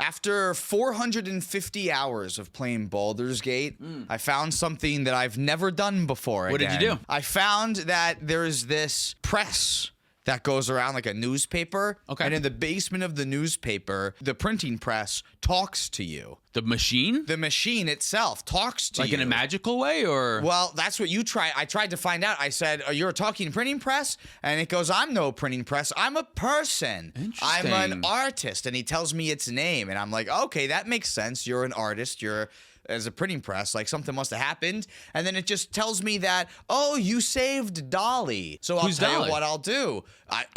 After 450 hours of playing Baldur's Gate, I found something that I've never done before. What did you do? I found that there's this press that goes around like a newspaper. Okay. And in the basement of the newspaper, the printing press talks to you. The machine? The machine itself talks to you. Like in a magical way, or? Well, that's what you try. I tried to find out. I said, you're a talking printing press? And it goes, I'm no printing press. I'm a person. I'm an artist. And he tells me its name. And I'm like, okay, that makes sense. You're an artist. You're as a printing press, like something must have happened. And then it just tells me that, oh, you saved Dolly. So I'll tell you what I'll do.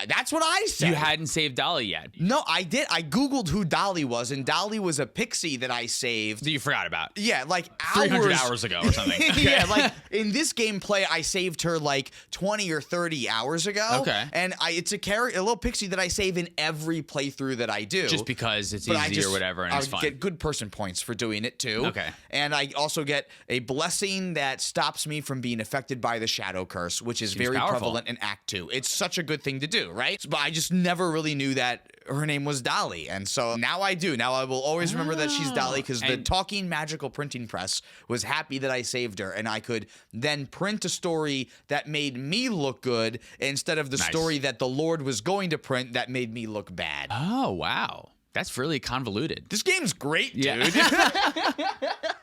That's what I said. You hadn't saved Dolly yet. No, I did. I Googled who Dolly was, and Dolly was a pixie that I saved. That you forgot about. Yeah, like 300 hours ago or something. Okay. Yeah, like in this gameplay, I saved her like 20 or 30 hours ago. Okay. And it's a little pixie that I save in every playthrough that I do. Just because it's easy or whatever, and it's fun. I get good person points for doing it too. Okay. And I also get a blessing that stops me from being affected by the shadow curse, which is very prevalent in Act 2. It's such a good thing to do, right? But I just never really knew that her name was Dolly. And so now I do. Now I will always remember that she's Dolly, because the talking magical printing press was happy that I saved her, and I could then print a story that made me look good instead of the story that the Lord was going to print that made me look bad. Oh, wow. That's really convoluted. This game's great, dude.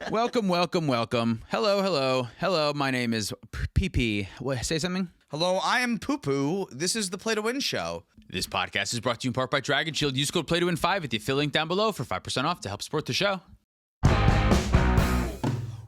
Welcome. Hello. My name is PP. What? Say something? Hello, I am Poo Poo. This is the Play to Win show. This podcast is brought to you in part by Dragon Shield. Use code PLAYTOWIN5 at the affiliate link down below for 5% off to help support the show.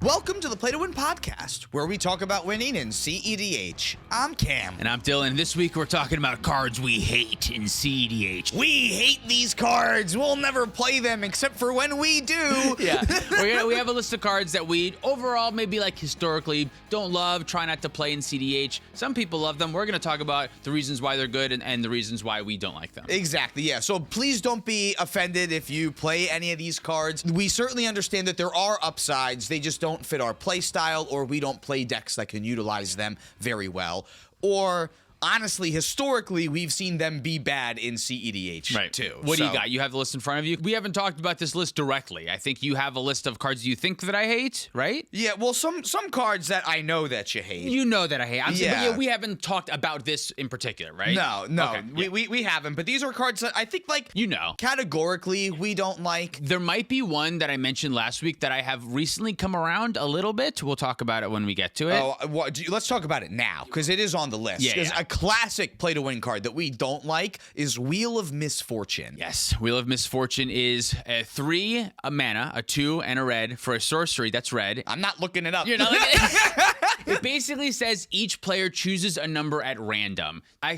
Welcome to the Play to Win podcast, where we talk about winning in cEDH. I'm Cam. And I'm Dylan. This week we're talking about cards we hate in cEDH. We hate these cards. We'll never play them except for when we do. Yeah. We have a list of cards that we overall maybe like historically don't love, try not to play in cEDH. Some people love them. We're going to talk about the reasons why they're good and the reasons why we don't like them. Exactly, yeah. So please don't be offended if you play any of these cards. We certainly understand that there are upsides. They just don't fit our play style, or we don't play decks that can utilize them very well, or honestly, historically, we've seen them be bad in cEDH too. What do you got? You have the list in front of you? We haven't talked about this list directly. I think you have a list of cards you think that I hate, right? Yeah, well, some cards that I know that you hate. You know that I hate. But we haven't talked about this in particular, right? No. Okay, we haven't. But these are cards that I think, like, categorically, we don't like. There might be one that I mentioned last week that I have recently come around a little bit. We'll talk about it when we get to it. Oh, let's talk about it now, because it is on the list. Yeah. A classic play to win card that we don't like is Wheel of Misfortune. Yes, Wheel of Misfortune is a 3 mana, a 2 and a red for a sorcery that's red. I'm not looking it up. You're not looking It basically says each player chooses a number at random. I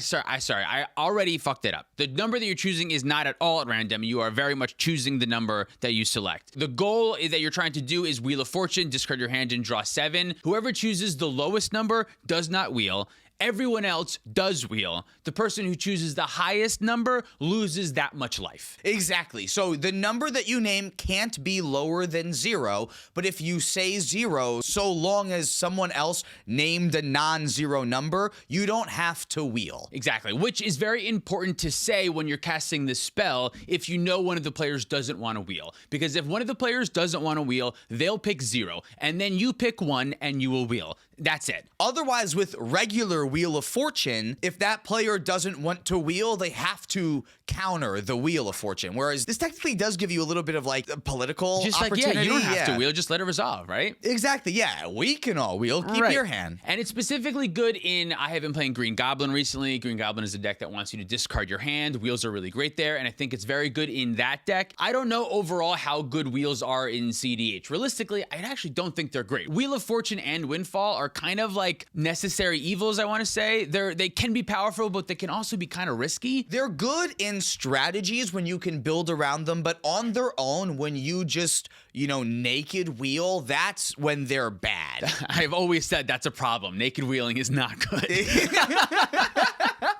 already fucked it up. The number that you're choosing is not at all at random. You are very much choosing the number that you select. The goal that you're trying to do is Wheel of Fortune, discard your hand and draw 7. Whoever chooses the lowest number does not wheel. Everyone else does wheel. The person who chooses the highest number loses that much life. Exactly. So the number that you name can't be lower than 0, but if you say 0, so long as someone else named a non-zero number, you don't have to wheel. Exactly, which is very important to say when you're casting this spell if you know one of the players doesn't want to wheel. Because if one of the players doesn't want to wheel, they'll pick 0, and then you pick 1 and you will wheel. That's it. Otherwise, with regular Wheel of Fortune, if that player doesn't want to wheel, they have to counter the Wheel of Fortune. Whereas this technically does give you a little bit of like a political opportunity. You don't have to wheel, just let it resolve, right? Exactly, yeah. We can all wheel. Keep your hand. And it's specifically good in, I have been playing Green Goblin recently. Green Goblin is a deck that wants you to discard your hand. Wheels are really great there, and I think it's very good in that deck. I don't know overall how good wheels are in cEDH. Realistically, I actually don't think they're great. Wheel of Fortune and Windfall are kind of like necessary evils, I want to say. They can be powerful, but they can also be kind of risky. They're good in strategies when you can build around them, but on their own, when you just, naked wheel, that's when they're bad. I've always said that's a problem. Naked wheeling is not good.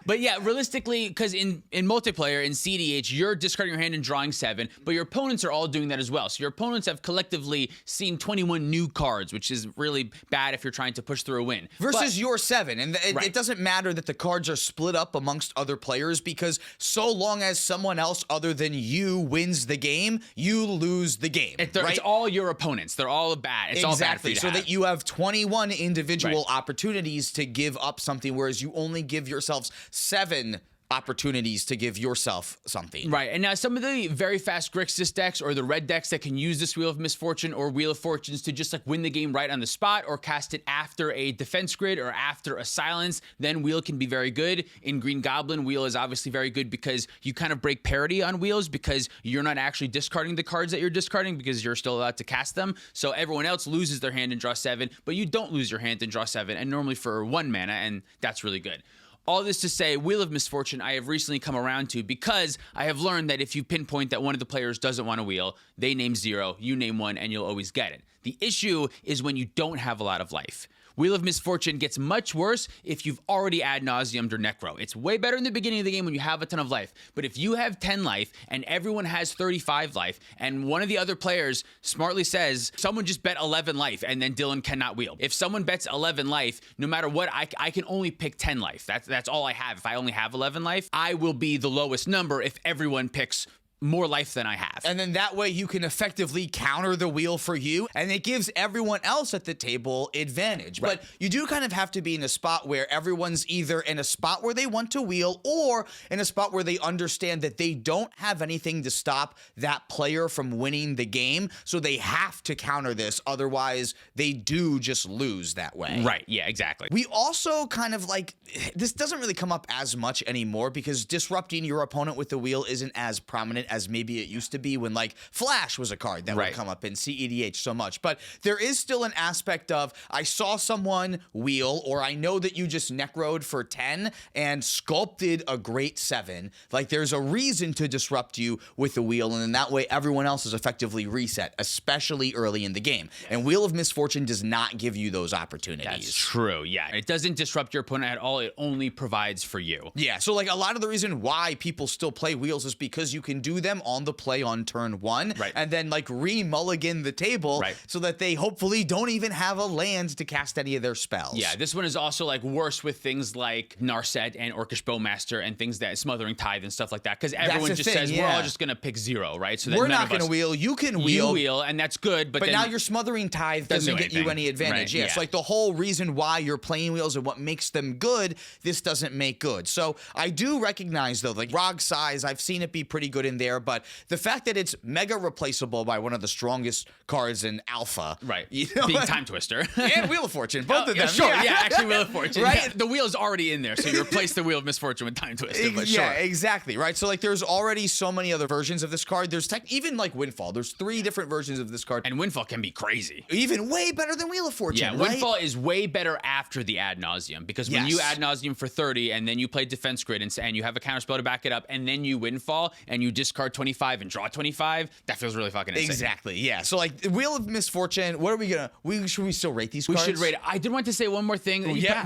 But yeah, realistically, because in multiplayer, in cEDH, you're discarding your hand and drawing 7, but your opponents are all doing that as well. So your opponents have collectively seen 21 new cards, which is really bad if you're trying to push through a win. Versus your 7. And it doesn't matter that the cards are split up amongst other players, because so long as someone else other than you wins the game, you lose the game. It's all your opponents. They're all bad. It's all bad for you to have. So that you have 21 individual opportunities to give up something, whereas you only give yourselves 7 opportunities to give yourself something. Right. And now some of the very fast Grixis decks or the red decks that can use this Wheel of Misfortune or Wheel of Fortunes to just like win the game right on the spot or cast it after a defense grid or after a silence, then Wheel can be very good. In Green Goblin, Wheel is obviously very good because you kind of break parity on Wheels because you're not actually discarding the cards that you're discarding because you're still allowed to cast them. So everyone else loses their hand and draw 7, but you don't lose your hand and draw 7, and normally for 1 mana, and that's really good. All this to say, Wheel of Misfortune I have recently come around to because I have learned that if you pinpoint that one of the players doesn't want a wheel, they name 0, you name 1, and you'll always get it. The issue is when you don't have a lot of life. Wheel of Misfortune gets much worse if you've already ad nauseamed or necro. It's way better in the beginning of the game when you have a ton of life. But if you have 10 life and everyone has 35 life, and one of the other players smartly says, someone just bet 11 life and then Dylan cannot wheel. If someone bets 11 life, no matter what, I can only pick 10 life. That's all I have. If I only have 11 life, I will be the lowest number if everyone picks more life than I have. And then that way you can effectively counter the wheel for you, and it gives everyone else at the table advantage. Right. But you do kind of have to be in a spot where everyone's either in a spot where they want to wheel or in a spot where they understand that they don't have anything to stop that player from winning the game, so they have to counter this, otherwise they do just lose that way. Right, yeah, exactly. We also kind of like, this doesn't really come up as much anymore because disrupting your opponent with the wheel isn't as prominent as maybe it used to be when like Flash was a card that would come up in cEDH so much. But there is still an aspect of, I saw someone wheel, or I know that you just necroed for 10 and sculpted a great 7. Like there's a reason to disrupt you with the wheel, and in that way everyone else is effectively reset, especially early in the game. And Wheel of Misfortune does not give you those opportunities. That's true, yeah. It doesn't disrupt your opponent at all. It only provides for you. Yeah, so like a lot of the reason why people still play wheels is because you can do them on the play on turn 1, and then like re-mulligan the table so that they hopefully don't even have a land to cast any of their spells. Yeah, this one is also like worse with things like Narset and Orcish Bowmaster and things that Smothering Tithe and stuff like that, because everyone just says we're all just gonna pick 0, right? So we're not gonna wheel. You can wheel. You wheel, and that's good. But then now your Smothering Tithe doesn't get you any advantage. Yeah, so like the whole reason why you're playing wheels and what makes them good, this doesn't make good. So I do recognize though, like Rog Size, I've seen it be pretty good in there, but the fact that it's mega replaceable by one of the strongest cards in Alpha, you know, being Time Twister and Wheel of Fortune, both of them. Sure, actually Wheel of Fortune. Right, the wheel is already in there, so you replace the Wheel of Misfortune with Time Twister. But yeah, exactly. Right. So like, there's already so many other versions of this card. There's even like Windfall. There's 3 different versions of this card, and Windfall can be crazy. Even way better than Wheel of Fortune. Yeah, Windfall is way better after the ad nauseum, because when you ad nauseum for 30 and then you play Defense Grid and you have a counterspell to back it up, and then you Windfall and you discard 25 and draw 25, that feels really fucking insane. Exactly, yeah. So like Wheel of Misfortune, what are we gonna, should we still rate these cards? We should rate it. I did want to say one more thing.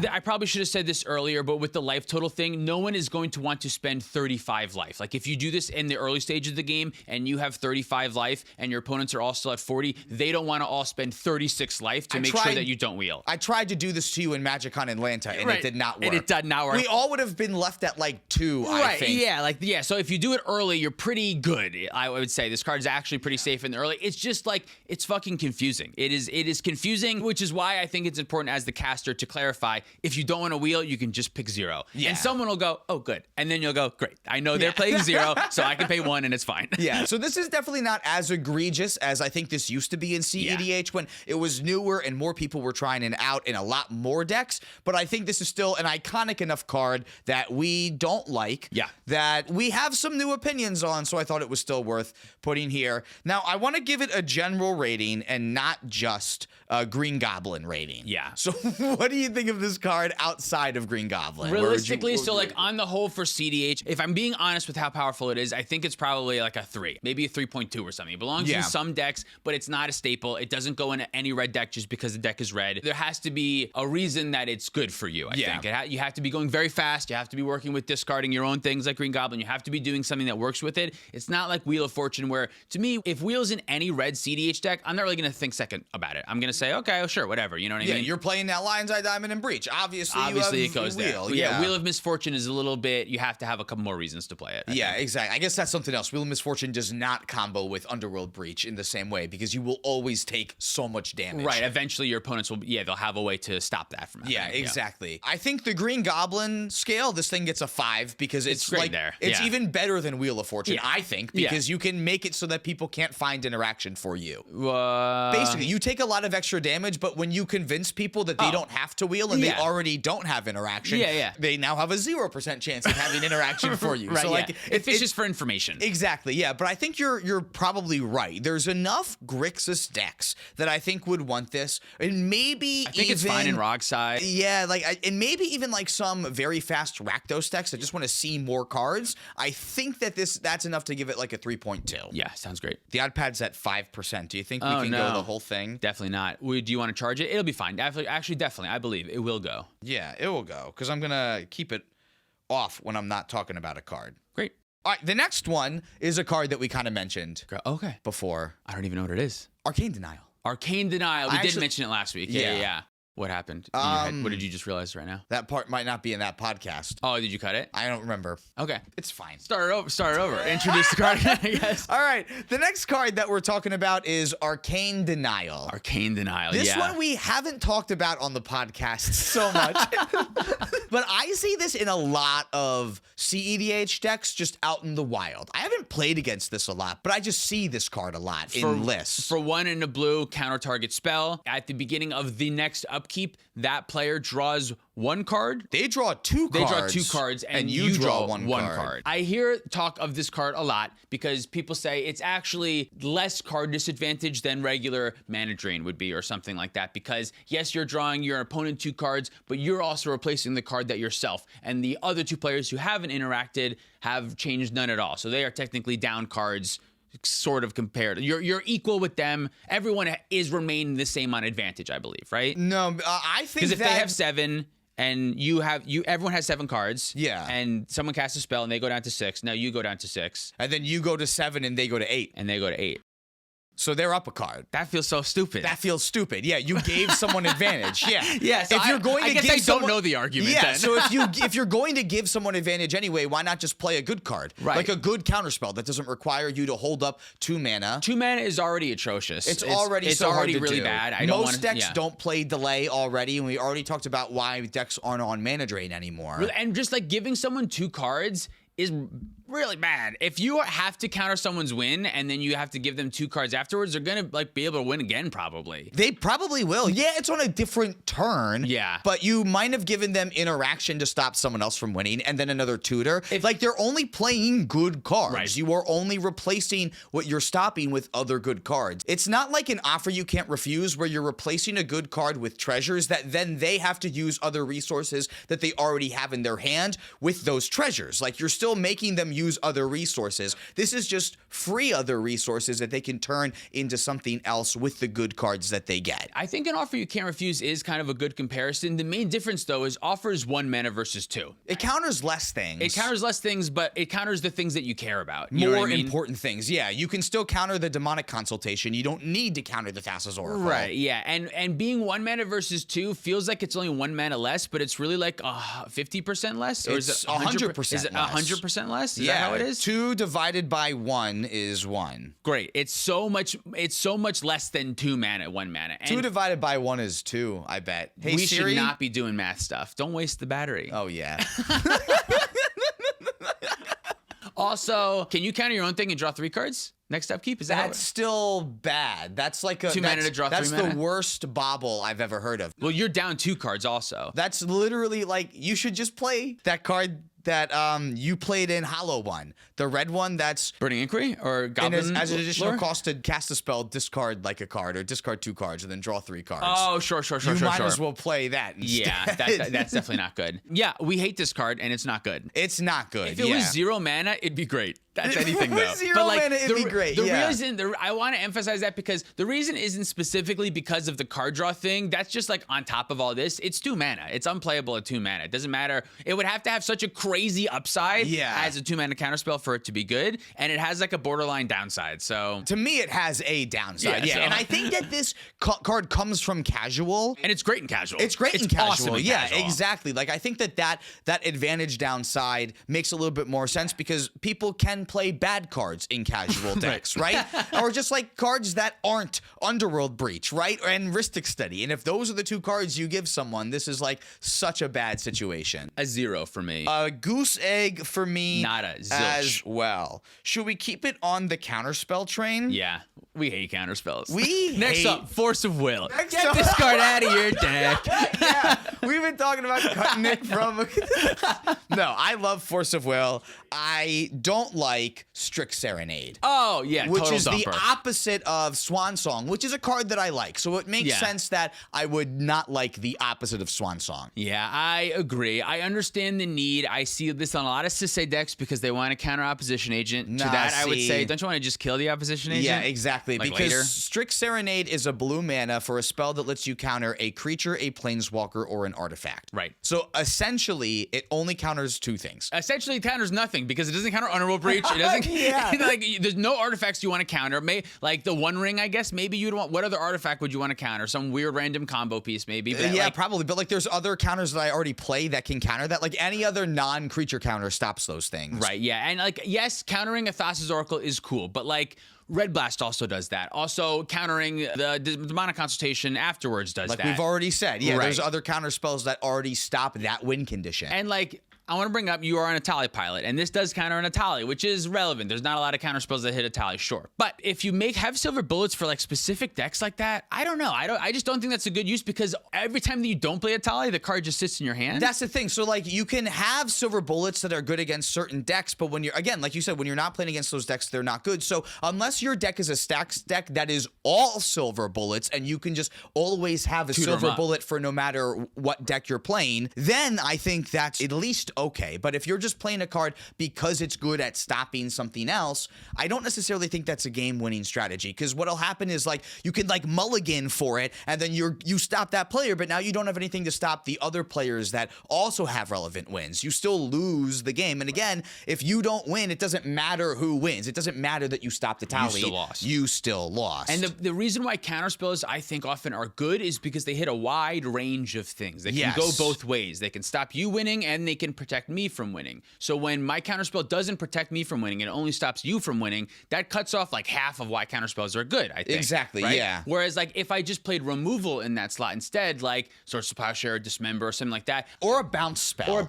I probably should have said this earlier, but with the life total thing, no one is going to want to spend 35 life. Like if you do this in the early stage of the game and you have 35 life and your opponents are all still at 40, they don't want to all spend 36 life to make sure that you don't wheel. I tried to do this to you in Magic on Atlanta, and it did not work. And it did not work. We all would have been left at like 2, I think. Yeah, so if you do it early, you're pretty good. I would say this card is actually pretty safe in the early. It's just like, it's fucking confusing. It is confusing, which is why I think it's important as the caster to clarify, if you don't want to wheel, you can just pick 0. Yeah. And someone will go, oh, good. And then you'll go, great. I know they're playing 0, so I can pay 1 and it's fine. Yeah, so this is definitely not as egregious as I think this used to be in cEDH when it was newer and more people were trying it out in a lot more decks. But I think this is still an iconic enough card that we don't like, that we have some new opinions on. So so I thought it was still worth putting here. Now, I want to give it a general rating and not just a Green Goblin rating. Yeah. So what do you think of this card outside of Green Goblin? Realistically, so like on the whole for cEDH, if I'm being honest with how powerful it is, I think it's probably like a 3, maybe a 3.2 or something. It belongs in some decks, but it's not a staple. It doesn't go into any red deck just because the deck is red. There has to be a reason that it's good for you, I think. You have to be going very fast. You have to be working with discarding your own things like Green Goblin. You have to be doing something that works with it. It's not like Wheel of Fortune where, to me, if Wheel's in any red cEDH deck, I'm not really going to think second about it. I'm going to say, okay, well, sure, whatever. You know what I mean? Yeah, you're playing that Lion's Eye Diamond and Breach. Obviously it goes Wheel. there. Yeah, Wheel of Misfortune is a little bit, you have to have a couple more reasons to play it. I think. Exactly. I guess that's something else. Wheel of Misfortune does not combo with Underworld Breach in the same way because you will always take so much damage. Right. Eventually your opponents will, they'll have a way to stop that from happening. Yeah, exactly. I think the Green Goblin scale, this thing gets a 5 because it's great like, there. it's even better than Wheel of Fortune, I think, because you can make it so that people can't find interaction for you. Basically, you take a lot of extra damage, but when you convince people that they don't have to wheel and they already don't have interaction, they now have a 0% chance of having interaction for you. Right, so like it's just for information. Exactly, yeah. But I think you're probably right. There's enough Grixis decks that I think would want this, and maybe I think it's fine in Rogside. Yeah, and maybe even like some very fast Rakdos decks that just want to see more cards. I think that that's enough to give it like a 3.2. Yeah, sounds great. The odd pad's at 5%. Do you think we can go the whole thing? Definitely not. Do you want to charge it? It'll be fine. Actually, definitely. I believe it will go. Yeah, it will go because I'm gonna keep it off when I'm not talking about a card. Great. All right, the next one is a card that we kind of mentioned Okay. before. I don't even know what it is. Arcane Denial. Arcane Denial. We did mention it last week. Yeah. What happened in your head? What did you just realize right now? That part might not be in that podcast. Oh, did you cut it? I don't remember. Okay. It's fine. Start it over. Introduce the card again, I guess. All right. The next card that we're talking about is Arcane Denial. Arcane Denial, This one we haven't talked about on the podcast so much. But I see this in a lot of cEDH decks just out in the wild. I haven't played against this a lot, but I just see this card a lot in lists. For 1 in a blue, counter target spell. At the beginning of the next upkeep, that player draws 1 card. They draw 2 cards. They draw 2 cards, and you draw 1 card. I hear talk of this card a lot because people say it's actually less card disadvantage than regular mana drain would be or something like that because, yes, you're drawing your opponent 2 cards, but you're also replacing the card that yourself and the other 2 players who haven't interacted have changed none at all. So they are technically down cards sort of compared. You're equal with them. Everyone is remaining the same on advantage, I believe, right? No, I think because if they have 7 and everyone has 7 cards. Yeah. And someone casts a spell and they go down to 6. Now you go down to 6. And then you go to 7 and they go to 8. And they go to 8. So they're up a card. That feels so stupid. That feels stupid. Yeah, you gave someone advantage. Yeah. Yeah. So if you're going to I guess give I someone, don't know the argument. Yeah. Then. So if you're going to give someone advantage anyway, why not just play a good card? Right. Like a good counterspell that doesn't require you to hold up 2 mana. 2 mana is already atrocious. It's already so hard to really do. bad. Most decks don't play delay already, and we already talked about why decks aren't on mana drain anymore. And just like giving someone 2 cards is really bad. If you have to counter someone's win and then you have to give them 2 cards afterwards, they're gonna like be able to win again probably. They probably will. Yeah, it's on a different turn. Yeah. But you might have given them interaction to stop someone else from winning and then another tutor. Like they're only playing good cards. Right. You are only replacing what you're stopping with other good cards. It's not like an offer you can't refuse where you're replacing a good card with treasures that then they have to use other resources that they already have in their hand with those treasures. Like you're still making them use other resources. This is just free other resources that they can turn into something else with the good cards that they get. I think an offer you can't refuse is kind of a good comparison. The main difference though is offer is 1 mana versus 2. It counters less things. It counters less things, but it counters the things that you care about. You know more what I mean? important things. Yeah, you can still counter the demonic consultation. You don't need to counter the Thassa's Oracle. Right, yeah. And being 1 mana versus 2 feels like it's only 1 mana less, but it's really like 50% less? Or It's is it 100% Is it 100% less? Is yeah, that how it is? 2 divided by 1 is 1. Great. It's so much less than 2 mana, 1 mana. And 2 divided by 1 is 2, I bet. Hey, we Siri? should not be doing math stuff. Don't waste the battery. Oh, yeah. Also, can you counter your own thing and draw 3 cards? Next upkeep? Is that That's still bad. That's like a 2 mana to draw 3 That's mana? the worst bobble I've ever heard of. Well, you're down 2 cards also. That's literally like you should just play that card that you played in Hollow One, the red one that's Burning Inquiry or Goblin as an additional lore? cost to cast a spell, discard like a card or discard 2 cards and then draw 3 cards. Oh, sure. You might as well play that instead. Yeah, that's definitely not good. Yeah, we hate this card, and it's not good. It's not good. If it was 0 mana, it'd be great. That's anything though. With 0 mana, it'd be great. The reason I want to emphasize that because the reason isn't specifically because of the card draw thing. That's just like on top of all this. It's 2 mana. It's unplayable at 2 mana. It doesn't matter. It would have to have such a crazy upside as a 2 mana counterspell for it to be good, and it has like a borderline downside. So to me, it has a downside. Yeah, so- and I think that this card comes from casual. and it's great in casual. It's great in casual. Awesome in yeah, casual. exactly. Like I think that advantage downside makes a little bit more sense because people can play bad cards in casual decks, right? Or just like cards that aren't Underworld Breach, right? And Rhystic Study. And if those are the 2 cards you give someone, this is like such a bad situation. A 0 for me. Goose Egg for me Nada. Zilch. as well. Should we keep it on the counterspell train? Yeah, we hate counterspells. Next Next up, Force of Will. Get up- this card out of your deck. Yeah, we've been talking about cutting it from. No, I love Force of Will. I don't like Strict Serenade. Oh yeah, Which total is dumper. the opposite of Swan Song, which is a card that I like. So it makes sense that I would not like the opposite of Swan Song. Yeah, I agree. I understand the need. I see this on a lot of Sisei decks because they want to counter opposition agent. Nah, to that, I would see. say, don't you want to just kill the opposition agent? Yeah, exactly. Like because later? Strict Serenade is a blue mana for a spell that lets you counter a creature, a planeswalker, or an artifact. Right. So essentially, it only counters 2 things. Essentially, it counters nothing because it doesn't counter Underworld Breach. It doesn't. Like, there's no artifacts you want to counter. Like the One Ring, I guess. Maybe you'd want. What other artifact would you want to counter? Some weird random combo piece, maybe. But Yeah, like, probably. But like, there's other counters that I already play that can counter that. Like any other non-creature counter stops those things. Right. Yeah. And like, yes, countering a Thassa's Oracle is cool, but like. Red Blast also does that. Also, countering the Demonic Consultation afterwards does Like that. we've already said. Yeah, Right. there's other counter spells that already stop that win condition. And like, I want to bring up you are an Atali pilot, and this does counter an Atali, which is relevant. There's not a lot of counter spells that hit Atali, sure. But if you have silver bullets for like specific decks like that, I don't know. I just don't think that's a good use because every time that you don't play Atali, the card just sits in your hand. That's the thing. So like you can have silver bullets that are good against certain decks, but when you're, again, like you said, when you're not playing against those decks, they're not good. So unless your deck is a stacks deck that is all silver bullets and you can just always have a Tutor 'em silver up. bullet for no matter what deck you're playing, then I think that's at least okay. But if you're just playing a card because it's good at stopping something else, I don't necessarily think that's a game-winning strategy, because what'll happen is like you can like mulligan for it and then you stop that player, but now you don't have anything to stop the other players that also have relevant wins. You still lose the game. And again, if you don't win, it doesn't matter who wins. It doesn't matter that you stopped the tally. still lost. You still lost. And the reason why counterspells, I think, often are good is because they hit a wide range of things. They can go both ways. They can stop you winning and they can protect me from winning. So when my counterspell doesn't protect me from winning and it only stops you from winning, that cuts off like half of why counterspells are good, I think. Exactly, right? yeah. Whereas like if I just played removal in that slot instead, like Source of Plowshare or Dismember or something like that. or a bounce spell.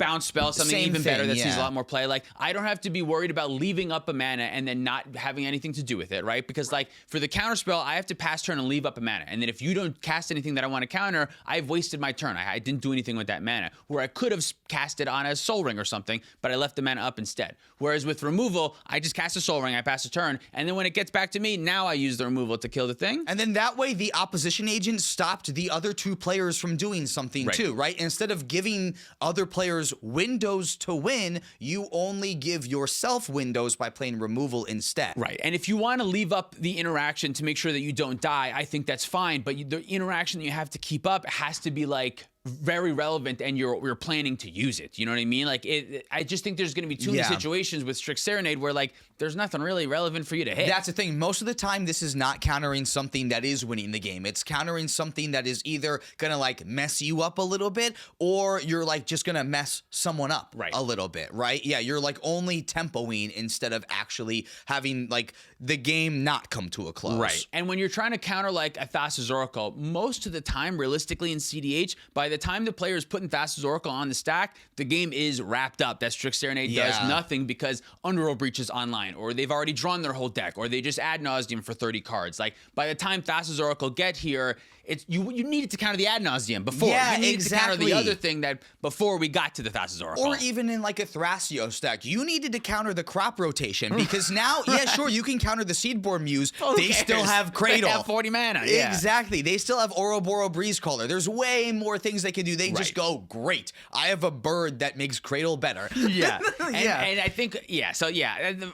Something Same even better thing, that sees yeah. a lot more play. Like, I don't have to be worried about leaving up a mana and then not having anything to do with it, right? Because, like, for the counterspell, I have to pass turn and leave up a mana. And then if you don't cast anything that I want to counter, I've wasted my turn. I didn't do anything with that mana. Where I could have cast it on a Soul Ring or something, but I left the mana up instead. Whereas with removal, I just cast a Soul Ring, I pass a turn, and then when it gets back to me, now I use the removal to kill the thing. And then that way, the opposition agent stopped the other 2 players from doing something too, right? Instead of giving other players windows to win, you only give yourself windows by playing removal instead. Right. And if you want to leave up the interaction to make sure that you don't die, I think that's fine. But the interaction that you have to keep up has to be like very relevant and you're planning to use it. You know what I mean? Like I just think there's going to be too many situations with Strict Serenade where like there's nothing really relevant for you to hit. That's the thing. Most of the time, this is not countering something that is winning the game. It's countering something that is either going to like mess you up a little bit or you're like just going to mess someone up a little bit, right? Yeah, you're like only tempoing instead of actually having like the game not come to a close. Right. And when you're trying to counter like a Thassa's Oracle, most of the time, realistically in cEDH, by the the time the player is putting Thassa's Oracle on the stack, the game is wrapped up. That Strict Serenade does nothing because Underworld Breach is online, or they've already drawn their whole deck, or they just Ad Nauseam for 30 cards. Like, by the time Thassa's Oracle get here, it's you needed to counter the Ad Nauseam before. Yeah, you needed exactly. to counter the other thing that before we got to the Thassa's Oracle. Or even in like a Thrasios deck, you needed to counter the crop rotation because now, yeah, sure, you can counter the Seedborn Muse. They still have Cradle. They have 40 mana. Yeah. Exactly. They still have Ouroboros Breezecaller. There's way more things they can do. They just go, great. I have a bird that makes Cradle better. Yeah. And I think,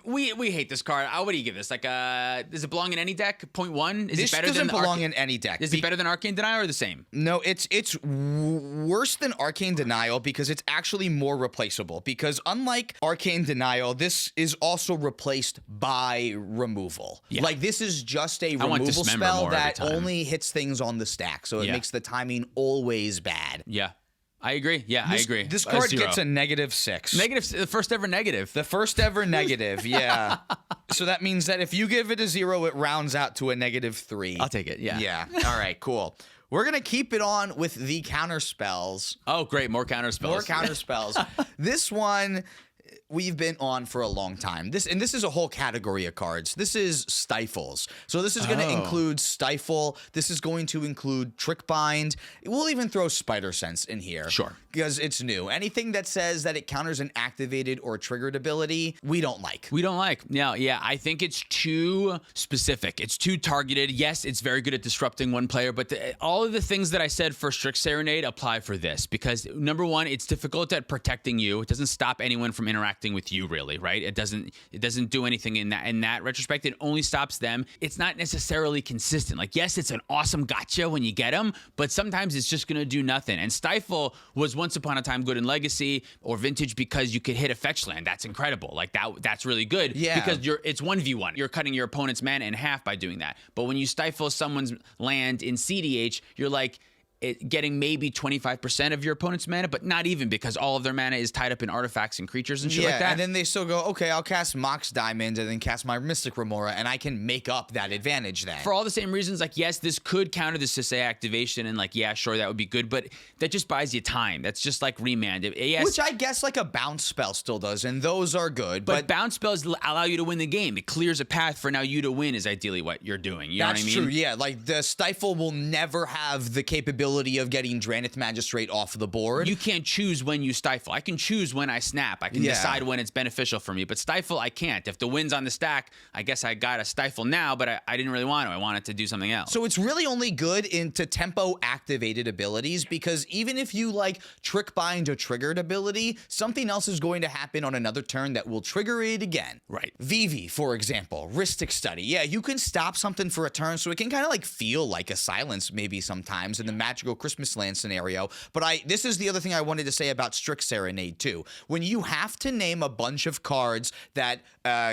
we hate this card. What do you give this? Like, does it belong in any deck? 0.1? This doesn't belong in any deck. Is it better than Arcane Denial or the same? No, it's worse than Arcane Denial because it's actually more replaceable. Because unlike Arcane Denial, this is also replaced by removal. Yeah. Like, this is just a removal spell that only hits things on the stack. So it makes the timing always bad. Yeah. I agree. Yeah, I agree. This card gets a -6. The first ever negative. The first ever negative, yeah. So that means that if you give it a 0, it rounds out to a -3. I'll take it, yeah. Yeah. All right, cool. We're going to keep it on with the counter spells. Oh, great. More counter spells. More counter spells. This one we've been on for a long time. This is a whole category of cards. This is Stifles. So this is going to include Stifle. This is going to include Trick Bind. We'll even throw Spider Sense in here. Sure. Because it's new. Anything that says that it counters an activated or triggered ability, we don't like. Yeah, I think it's too specific. It's too targeted. Yes, it's very good at disrupting one player, but all of the things that I said for Strict Serenade apply for this because, number one, it's difficult at protecting you. It doesn't stop anyone from interacting with you, really, right? It doesn't do anything in that retrospect. It only stops them. It's not necessarily consistent. Like, yes, it's an awesome gotcha when you get them, but sometimes it's just going to do nothing. And Stifle was once upon a time good in Legacy or Vintage because you could hit a fetch land. That's incredible. Like, that's really good. Yeah. Because it's 1v1. You're cutting your opponent's mana in half by doing that. But when you stifle someone's land in cEDH, you're like, getting maybe 25% of your opponent's mana, but not even because all of their mana is tied up in artifacts and creatures and shit like that. And then they still go, okay, I'll cast Mox Diamond and then cast my Mystic Remora, and I can make up that advantage then. For all the same reasons, like, yes, this could counter the Sisei activation, and like, yeah, sure, that would be good, but that just buys you time. That's just like Remand. Yes, which I guess like a bounce spell still does, and those are good. But bounce spells allow you to win the game. It clears a path for now you to win is ideally what you're doing. You know what I mean? That's true, yeah. Like, the Stifle will never have the capability of getting Dranith Magistrate off the board. You can't choose when you Stifle. I can choose when I snap. I can decide when it's beneficial for me. But Stifle, I can't. If the wind's on the stack, I guess I got to Stifle now, but I didn't really want to. I wanted to do something else. So it's really only good into tempo activated abilities because even if you like Trick Bind a triggered ability, something else is going to happen on another turn that will trigger it again. Right. Vivi, for example, Rhystic Study. Yeah, you can stop something for a turn, so it can kind of like feel like a silence maybe sometimes in the Magical Christmas Land scenario. But this is the other thing I wanted to say about Strict Serenade too. When you have to name a bunch of cards that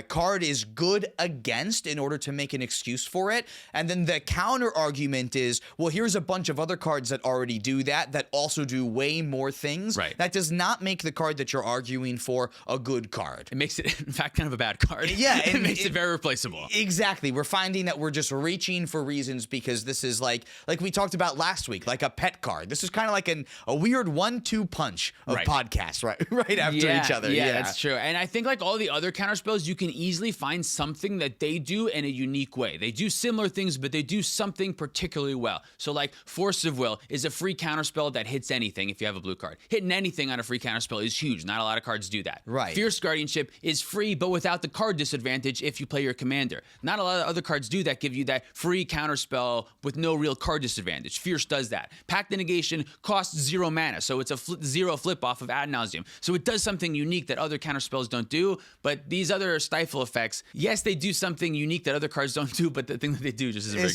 card is good against in order to make an excuse for it, and then the counter argument is, well, here's a bunch of other cards that already do that also do way more things. Right. That does not make the card that you're arguing for a good card. It makes it, in fact, kind of a bad card. Yeah. It makes it very replaceable. Exactly. We're finding that we're just reaching for reasons because this is like we talked about last week, like a pet card. This is kind of like a weird 1-2 punch of podcasts right after each other. Yeah, that's true. And I think like all the other counter spells, you can easily find something that they do in a unique way. They do similar things, but they do something particularly well. So like Force of Will is a free counter spell that hits anything if you have a blue card. Hitting anything on a free counter spell is huge. Not a lot of cards do that. Right. Fierce Guardianship is free, but without the card disadvantage if you play your commander. Not a lot of other cards do that, give you that free counter spell with no real card disadvantage. Fierce does that. Pact the Negation costs 0 mana, so it's a 0 flip off of Ad Nauseam. So it does something unique that other counter spells don't do, but these other Stifle effects, yes, they do something unique that other cards don't do, but the thing that they do just isn't very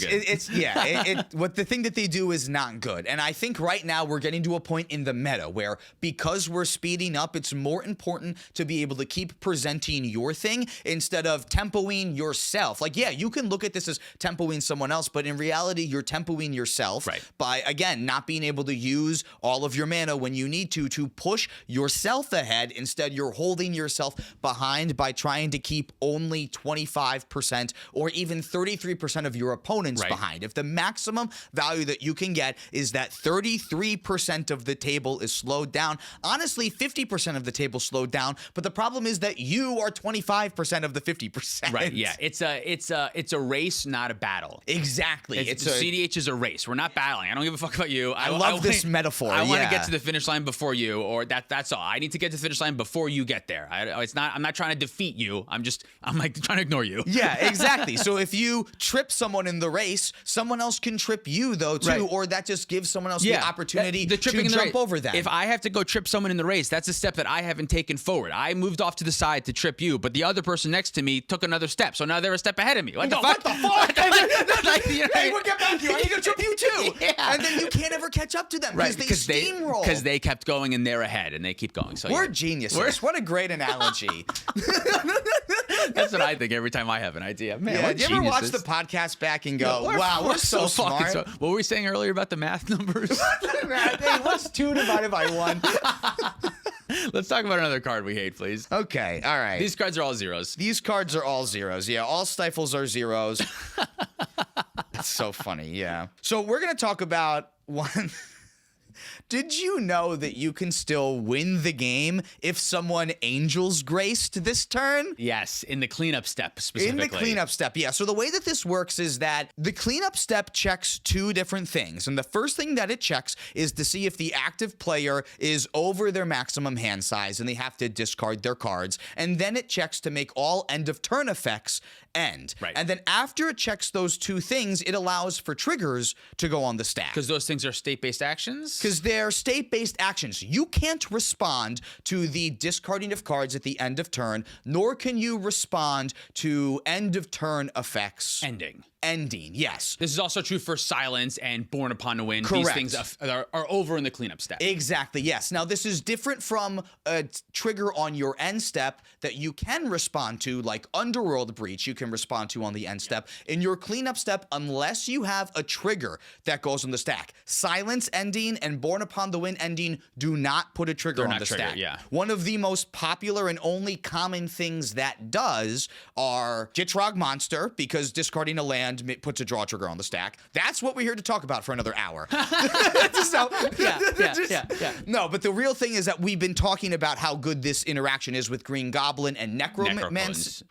good. What the thing that they do is not good. And I think right now we're getting to a point in the meta where because we're speeding up, it's more important to be able to keep presenting your thing instead of tempoing yourself. Like, yeah, you can look at this as tempoing someone else, but in reality, you're tempoing yourself by, again, not being able to use all of your mana when you need to push yourself ahead. Instead, you're holding yourself behind by trying to keep only 25% or even 33% of your opponents behind. If the maximum value that you can get is that 33% of the table is slowed down, honestly, 50% of the table slowed down, but the problem is that you are 25% of the 50%. Right, yeah. It's a race, not a battle. Exactly. CEDH is a race. We're not battling. I don't give a fuck about you. I love this metaphor. I want to get to the finish line before you, or that's all. I need to get to the finish line before you get there. I'm not trying to defeat you. I'm like trying to ignore you. Yeah, exactly. So if you trip someone in the race, someone else can trip you though too, or that just gives someone else the opportunity to jump over them. If I have to go trip someone in the race, that's a step that I haven't taken forward. I moved off to the side to trip you, but the other person next to me took another step, so now they're a step ahead of me. What the fuck? Hey, we'll get back to you. I need to trip you too. Yeah. And then you can't ever catch up to them because they steamroll. Because they kept going and they're ahead and they keep going. So we're geniuses. What a great analogy. That's what I think every time I have an idea. Man, do you ever watch the podcast back and go, wow, we're so smart? What were we saying earlier about the math numbers? Hey, what's 2 divided by 1? Let's talk about another card we hate, please. Okay, all right. These cards are all zeros. These cards are all zeros. Yeah, all stifles are zeros. It's so funny, yeah. So we're going to talk about one... Did you know that you can still win the game if someone Angel's Graced this turn? Yes, in the cleanup step specifically. In the cleanup step, yeah. So the way that this works is that the cleanup step checks 2 different things. And the first thing that it checks is to see if the active player is over their maximum hand size and they have to discard their cards. And then it checks to make all end of turn effects end. Right. And then after it checks those 2 things, it allows for triggers to go on the stack. Because those things are state-based actions? Because they're state-based actions. You can't respond to the discarding of cards at the end of turn, nor can you respond to end of turn effects. Ending, yes. This is also true for Silence and Born Upon the Wind. Correct. These things are over in the cleanup step. Exactly, yes. Now, this is different from a trigger on your end step that you can respond to, like Underworld Breach, you can respond to on the end step. In your cleanup step, unless you have a trigger that goes on the stack, Silence ending and Born Upon the Wind ending do not put a trigger on the stack. Yeah. One of the most popular and only common things that does are Gitrog Monster, because discarding a land puts a draw trigger on the stack. That's what we're here to talk about for another hour. No, but the real thing is that we've been talking about how good this interaction is with Green Goblin and Necropotence.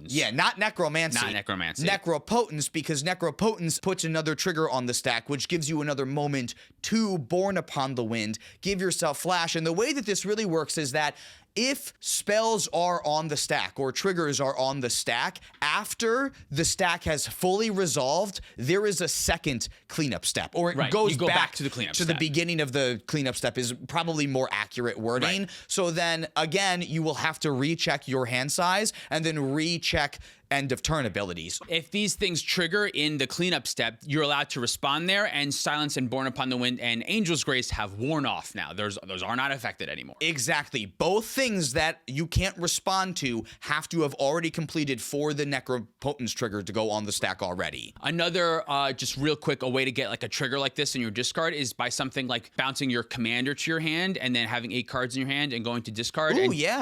Yeah, not Necromancy. Not Necromancy. Necropotence, because Necropotence puts another trigger on the stack, which gives you another moment to Born Upon the Wind, give yourself flash. And the way that this really works is that if spells are on the stack or triggers are on the stack, after the stack has fully resolved, there is a second cleanup step, or it goes back to the cleanup step. The beginning of the cleanup step is probably more accurate wording. Right. So then again, you will have to recheck your hand size and then recheck end of turn abilities. If these things trigger in the cleanup step, you're allowed to respond there, and Silence and Born Upon the Wind and Angel's Grace have worn off now. Those are not affected anymore. Exactly. Both things that you can't respond to have to have already completed for the Necropotence trigger to go on the stack already. Another, just real quick, a way to get like a trigger like this in your discard is by something like bouncing your commander to your hand and then having 8 cards in your hand and going to discard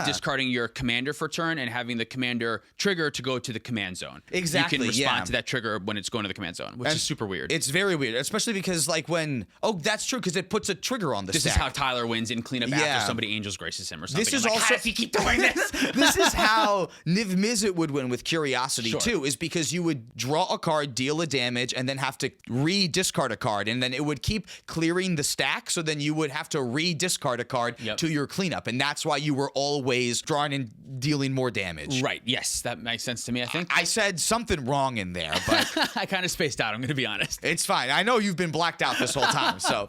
discarding your commander for turn and having the commander trigger to go to the command zone. Exactly. You can respond to that trigger when it's going to the command zone, which is super weird. It's very weird, especially because like when that's true, because it puts a trigger on the stack. This is how Tyler wins in cleanup after somebody Angel's Graces him or something. This is also, how does he keep doing this? This is how Niv Mizzet would win with Curiosity too, is because you would draw a card, deal a damage, and then have to re-discard a card, and then it would keep clearing the stack, so then you would have to re-discard a card to your cleanup, and that's why you were always drawing and dealing more damage. Right, yes, that makes sense to me, I think. I said something wrong in there, but I kind of spaced out, I'm going to be honest. It's fine. I know you've been blacked out this whole time, so.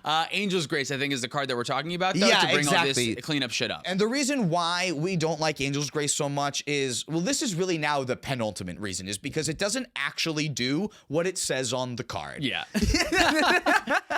Angel's Grace, I think, is the card that we're talking about, though, to bring all this cleanup shit up. And the reason why we don't like Angel's Grace so much is, well, this is really now the penultimate reason, is because it doesn't actually do what it says on the card. Yeah.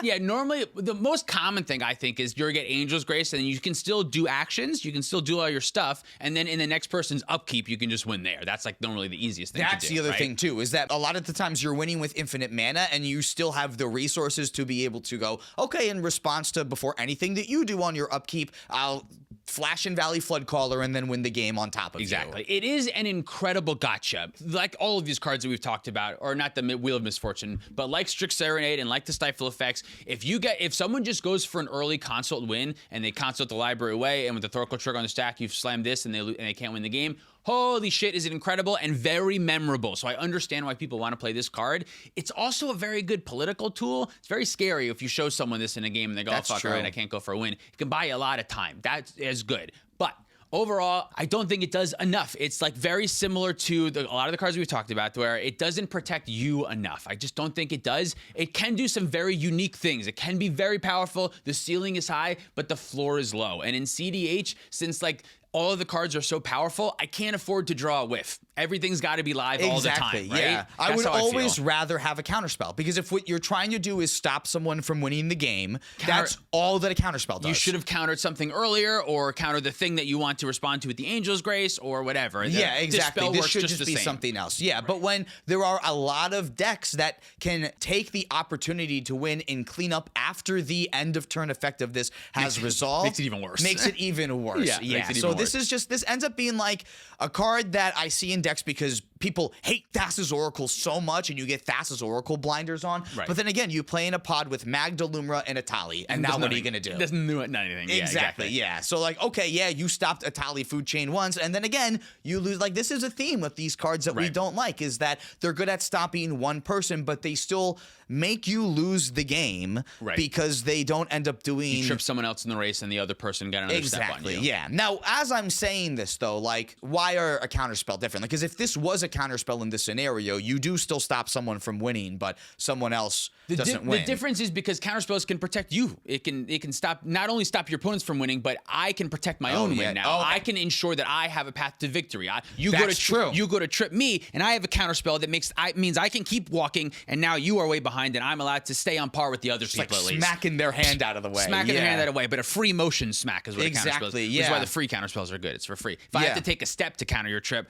Yeah, normally, the most common thing, I think, is you're get Angel's Grace, and you can still do actions, you can still do all your stuff, and then in the next person's upkeep, you can just win there. That's like normally the easiest thing to do. That's the other thing too, is that a lot of the times you're winning with infinite mana and you still have the resources to be able to go, okay, in response to before anything that you do on your upkeep, I'll flash in Valley Flood Caller and then win the game on top of Exactly. you. It is an incredible gotcha. Like all of these cards that we've talked about, or not the Wheel of Misfortune, but like Strict Serenade and like the Stifle Effects, if someone just goes for an early consult win and they consult the library away, and with the Thoracle Trigger on the stack, you've slammed this and they can't win the game, holy shit, is it incredible and very memorable. So I understand why people want to play this card. It's also a very good political tool. It's very scary if you show someone this in a game and they go, That's oh, fuck, true. all right, I can't go for a win. It can buy you a lot of time. That is good. But overall, I don't think it does enough. It's like very similar to a lot of the cards we've talked about where it doesn't protect you enough. I just don't think it does. It can do some very unique things. It can be very powerful. The ceiling is high, but the floor is low. And in cEDH, since like all of the cards are so powerful, I can't afford to draw a whiff. Everything's got to be live all the time, right? Yeah. I That's would how I always feel. rather have a counterspell, because if what you're trying to do is stop someone from winning the game, that's all that a counterspell does. You should have countered something earlier, or countered the thing that you want to respond to with the Angel's Grace, or whatever. Yeah, exactly. This should just be the same. something else. Yeah, but when there are a lot of decks that can take the opportunity to win and clean up after the end of turn effect of this has resolved, makes it even worse. Makes it even worse. Yeah, Yeah. makes it So even this worse. is just, this ends up being like a card that I see in decks because people hate Thassa's Oracle so much, and you get Thassa's Oracle blinders on. Right. But then again, you play in a pod with Magdalumra and Atali, and now what are you going to do? Doesn't do anything. Yeah, Exactly, yeah. So like, okay, yeah, you stopped Atali food chain once, and then again, you lose. Like, this is a theme with these cards that we Right. don't like, is that they're good at stopping one person, but they still make you lose the game Right. because they don't end up doing You trip someone else in the race, and the other person got another step on exactly. you. Yeah. Now, as I'm saying this though, like, why are a counterspell different? Because if this was a counterspell in this scenario, you do still stop someone from winning, but someone else doesn't win. The difference is because counterspells can protect you. It can stop, not only stop your opponents from winning, but I can protect my own yeah. win now. Oh, I can ensure that I have a path to victory. You That's true. You go to trip me, and I have a counterspell that means I can keep walking, and now you are way behind, and I'm allowed to stay on par with the other like people at least. smacking their hand out of the way. Smacking their hand out of the way, but a free motion smack is what a counterspell is. Exactly, Which is why yeah. the free counterspells are good. It's for free. If I Yeah. have to take a step to counter your trip,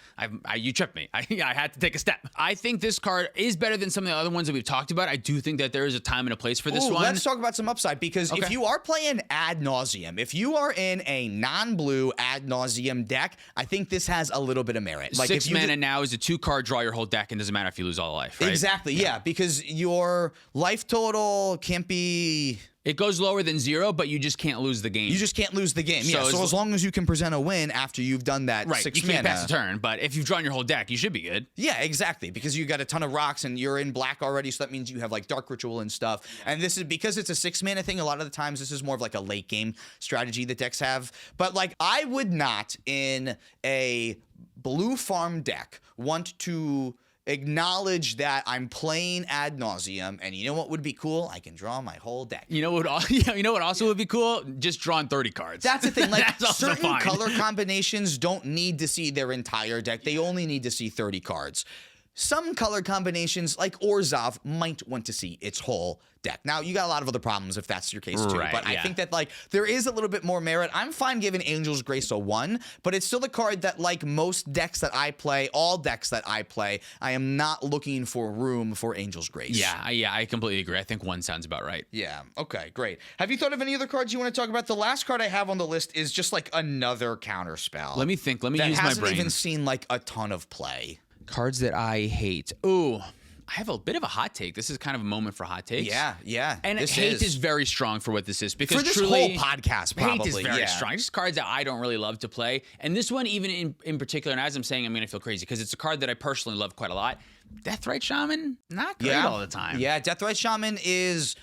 you tripped me. I had to take a step. I think this card is better than some of the other ones that we've talked about. I do think that there is a time and a place for this Ooh, one. let's talk about some upside, because if Okay. you are playing Ad Nauseum, if you are in a non-blue Ad Nauseum deck, I think this has a little bit of merit. Like, 6 if you mana now is a 2-card draw your whole deck, and doesn't matter if you lose all life, right? Exactly, yeah, because your life total can't be... It goes lower than 0, but you just can't lose the game. You just can't lose the game. So Yeah, so as long as you can present a win after you've done that right. 6 You mana. can't pass a turn, but if you've drawn your whole deck, you should be good. Yeah, exactly, because you got a ton of rocks and you're in black already, so that means you have like Dark Ritual and stuff. And this is because it's a 6 mana thing, a lot of the times this is more of like a late game strategy that decks have. But like, I would not in a blue farm deck want to acknowledge that I'm playing Ad Nauseum, and you know what would be cool? I can draw my whole deck. You know what? You know what also would be cool? Just drawing 30 cards. That's the thing. Like, That's also certain fine. color combinations don't need to see their entire deck. They only need to see 30 cards. Some color combinations, like Orzhov, might want to see its whole deck. Now, you got a lot of other problems if that's your case too, Right, but I yeah. think that like there is a little bit more merit. I'm fine giving Angel's Grace a 1, but it's still a card that, like most decks that I play, all decks that I play, I am not looking for room for Angel's Grace. Yeah, I completely agree. I think 1 sounds about right. Yeah. Okay, great. Have you thought of any other cards you want to talk about? The last card I have on the list is just like another counter spell. Let me think. Let me that use my hasn't brain. even seen like a ton of play. Cards that I hate. Ooh, I have a bit of a hot take. This is kind of a moment for hot takes. Yeah. And this hate is very strong for what this is, because for this truly, whole podcast, probably. hate is very yeah. strong. Just cards that I don't really love to play. And this one, even in particular, and as I'm saying, I'm going to feel crazy because it's a card that I personally love quite a lot. Deathrite Shaman, not great all the time. Yeah, Deathrite Shaman is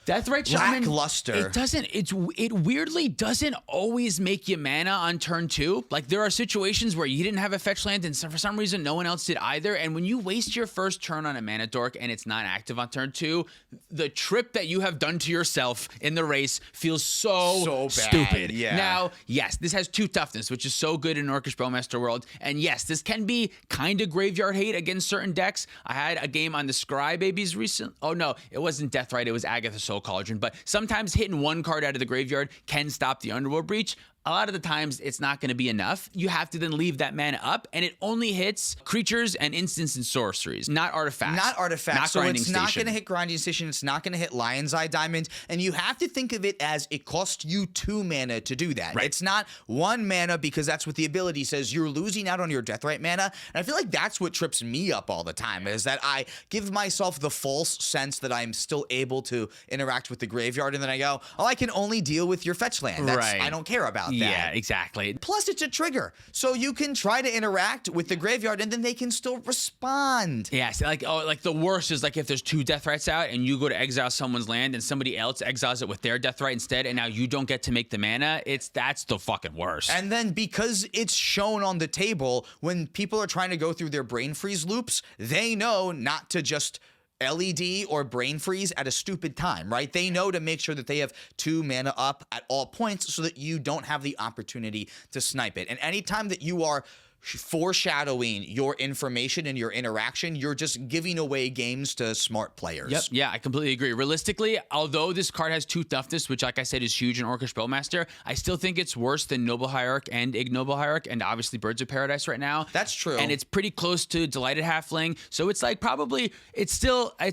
Deathrite Shaman, lackluster. It weirdly doesn't always make you mana on turn 2. Like, there are situations where you didn't have a fetch land, and for some reason no one else did either. And when you waste your first turn on a mana dork and it's not active on turn 2, the trip that you have done to yourself in the race feels so bad, stupid. yeah. Now, yes, this has 2 toughness, which is so good in Orcish Bowmaster world. And yes, this can be kind of graveyard hate against certain decks. I had a game on the Scry Babies recent. Oh no, it wasn't Deathrite, it was Agatha Soul Cauldron. But sometimes hitting 1 card out of the graveyard can stop the Underworld Breach. a lot of the times it's not going to be enough. You have to then leave that mana up, and it only hits creatures and instants and sorceries, not artifacts. Not artifacts. Not so grinding it's not station. going to hit Grinding Station. It's not going to hit Lion's Eye Diamond. And you have to think of it as it costs you 2 mana to do that. Right. It's not 1 mana because that's what the ability says. You're losing out on your Deathrite mana. And I feel like that's what trips me up all the time, is that I give myself the false sense that I'm still able to interact with the graveyard. And then I go, oh, I can only deal with your fetch land. Right. I don't care about that. Yeah, exactly. Plus, it's a trigger. So you can try to interact with the graveyard and then they can still respond. Yeah, so like the worst is like if there's 2 Deathrights out and you go to exile someone's land and somebody else exiles it with their Deathrite instead, and now you don't get to make the mana. That's the fucking worst. And then because it's shown on the table, when people are trying to go through their brain freeze loops, they know not to just LED or brain freeze at a stupid time, right? They know to make sure that they have 2 mana up at all points so that you don't have the opportunity to snipe it. And anytime that you are foreshadowing your information and your interaction, you're just giving away games to smart players. Yep. Yeah, I completely agree. Realistically, although this card has 2 toughness, which like I said is huge in Orcish Spellmaster, I still think it's worse than Noble Hierarch and Ignoble Hierarch and obviously Birds of Paradise right now. That's true. And it's pretty close to Delighted Halfling. So it's like probably, it's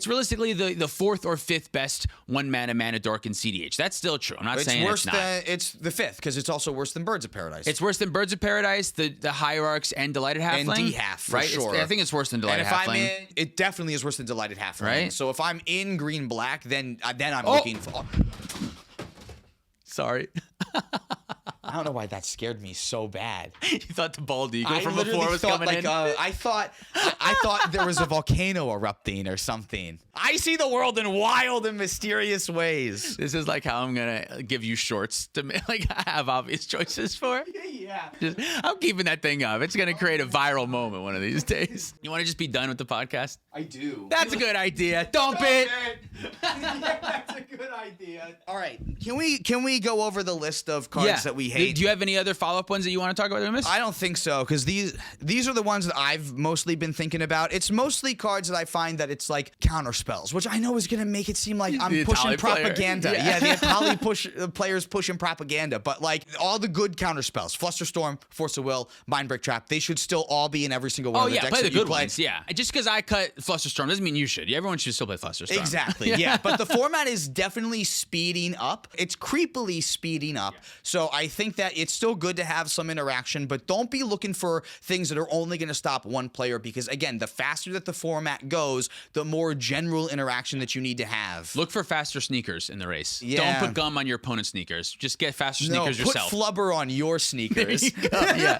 realistically the 4th or 5th best 1 mana dork in cEDH. That's still true. I'm not saying it's not. It's the 5th because it's also worse than Birds of Paradise. It's worse than Birds of Paradise, the Hierarchs, and Delighted Halfling. And D-Half, for right? sure. I think it's worse than Delighted and if Halfling. it definitely is worse than Delighted Halfling. Right? So if I'm in green-black, then I'm looking for... Sorry. I don't know why that scared me so bad. You thought the bald eagle I from literally before was thought, coming in? I thought there was a volcano erupting or something. I see the world in wild and mysterious ways. This is like how I'm gonna give you shorts to like have obvious choices for. Yeah. I'm keeping that thing up. It's gonna create a viral moment one of these days. You want to just be done with the podcast? I do. That's a good idea. Dump it. Yeah, that's a good idea. All right. Can we go over the list of cards that we hate? Do you have any other follow-up ones that you want to talk about, Miss? I don't think so, because these are the ones that I've mostly been thinking about. It's mostly cards that I find that it's like counter spells, which I know is going to make it seem like I'm The pushing Atali player. propaganda. Yeah, the Atali players pushing propaganda. But like all the good counter spells, Flusterstorm, Force of Will, Mindbreak Trap, they should still all be in every single one of the decks play the that you good play. ones. Yeah, just because I cut Flusterstorm doesn't mean you should. Everyone should still play Flusterstorm. Exactly, yeah. But the format is definitely speeding up. It's creepily speeding up. So I think that it's still good to have some interaction, but don't be looking for things that are only going to stop one player because, again, the faster that the format goes, the more general interaction that you need to have. Look for faster sneakers in the race. Yeah. Don't put gum on your opponent's sneakers. Just get faster sneakers yourself. Put flubber on your sneakers. Yeah.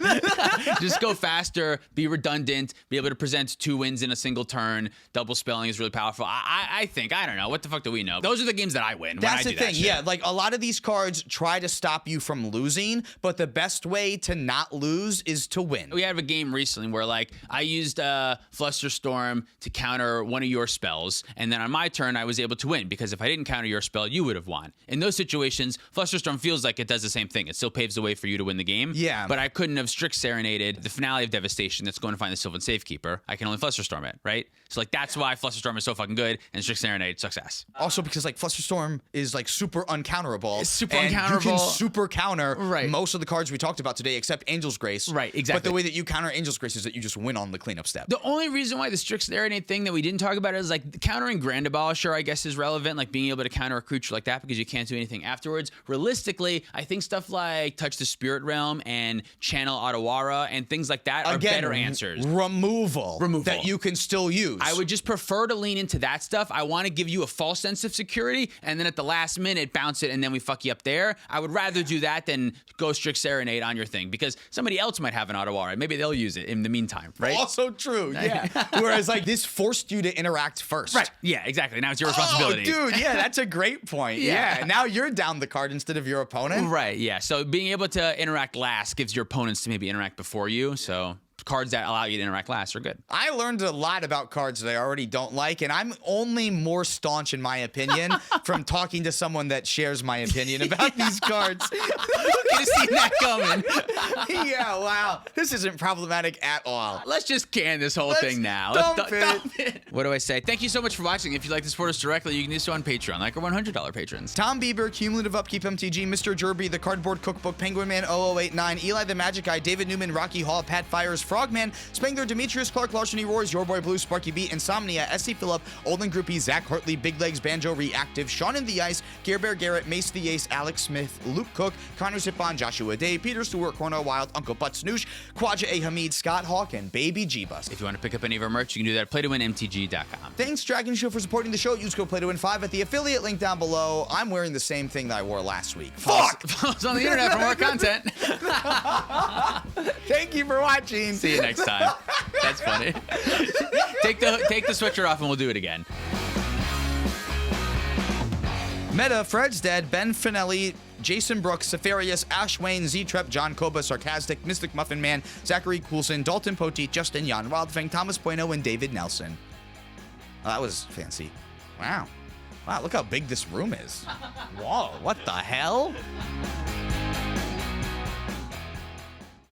Just go faster, be redundant, be able to present 2 wins in a single turn. Double spelling is really powerful. I think, I don't know. What the fuck do we know? Those are the games that I win. That's when I the do thing. That shit. Yeah, like a lot of these cards try to stop you from losing, but the best way to not lose is to win. We had a game recently where like I used Flusterstorm to counter one of your spells, and then on my turn I was able to win because if I didn't counter your spell, you would have won. In those situations, Flusterstorm feels like it does the same thing. It still paves the way for you to win the game. Yeah. But I couldn't have Strix Serenaded the finale of Devastation that's going to find the Sylvan Safekeeper. I can only Flusterstorm it, right? So like that's why Flusterstorm is so fucking good, and Strix Serenade sucks ass. Also because like Flusterstorm is like super uncounterable. It's super and uncounterable. You can super counter Right. most of the cards we talked about today except Angel's Grace. Right, exactly. But the way that you counter Angel's Grace is that you just win on the cleanup step. The only reason why the Strix Serenade thing that we didn't talk about is like countering Grand Abolisher, I guess, is relevant, like being able to counter a creature like that because you can't do anything afterwards. Realistically, I think stuff like Touch the Spirit Realm and Channel Otawara and things like that are better answers. Removal that you can still use. I would just prefer to lean into that stuff. I want to give you a false sense of security and then at the last minute bounce it and then we fuck you up there. I would rather do that than go Strix Serenade on your thing because somebody else might have an Otawara. Maybe they'll use it in the meantime, right? Also true, yeah. Whereas like this forced you to interact first. Right. Yeah, exactly. Now it's your responsibility. Oh, dude, yeah, that's a great point. Yeah. Yeah. Now you're down the card instead of your opponent. Right, yeah. So being able to interact last gives your opponents to maybe interact before you. So cards that allow you to interact last are good. I learned a lot about cards that I already don't like, and I'm only more staunch in my opinion from talking to someone that shares my opinion about these cards. Could have seen that coming. Yeah, wow. This isn't problematic at all. Let's just can this whole thing now. Dump it. What do I say? Thank you so much for watching. If you'd like to support us directly, you can do so on Patreon, like our $100 patrons. Tom Bieber, Cumulative Upkeep MTG, Mr. Jerby, The Cardboard Cookbook, Penguin Man 0089, Eli the Magic Guy, David Newman, Rocky Hall, Pat Fires, Frogman, Spangler, Demetrius, Clark, Larceny Roars, Your Boy Blue, Sparky B, Insomnia, SC Phillip, Olden Groupie, Zach Hartley, Big Legs, Banjo, Reactive, Sean in the Ice, Gear Bear Garrett, Mace the Ace, Alex Smith, Luke Cook, Connor Zippon, Joshua Day, Peter Stewart, Corno Wild, Uncle Butt Snoosh, Quadja A. Hamid, Scott Hawk, and Baby G-Bus. If you want to pick up any of our merch, you can do that at playtowinmtg.com. Thanks, Dragon Show, for supporting the show. Use code PlayToWin5 at the affiliate link down below. I'm wearing the same thing that I wore last week. Fuck! Follow us on the internet for more content. Thank you for watching. See you next time. That's funny. Take the switcher off and we'll do it again. Meta, Fred's Dead, Ben Finelli, Jason Brooks, Safarius, Ash Wayne, Z-Trep, John Koba, Sarcastic, Mystic Muffin Man, Zachary Coulson, Dalton Poteet, Justin Jan Wildfang, Thomas Bueno, and David Nelson. Oh, that was fancy. Wow. Wow, look how big this room is. Whoa, what the hell?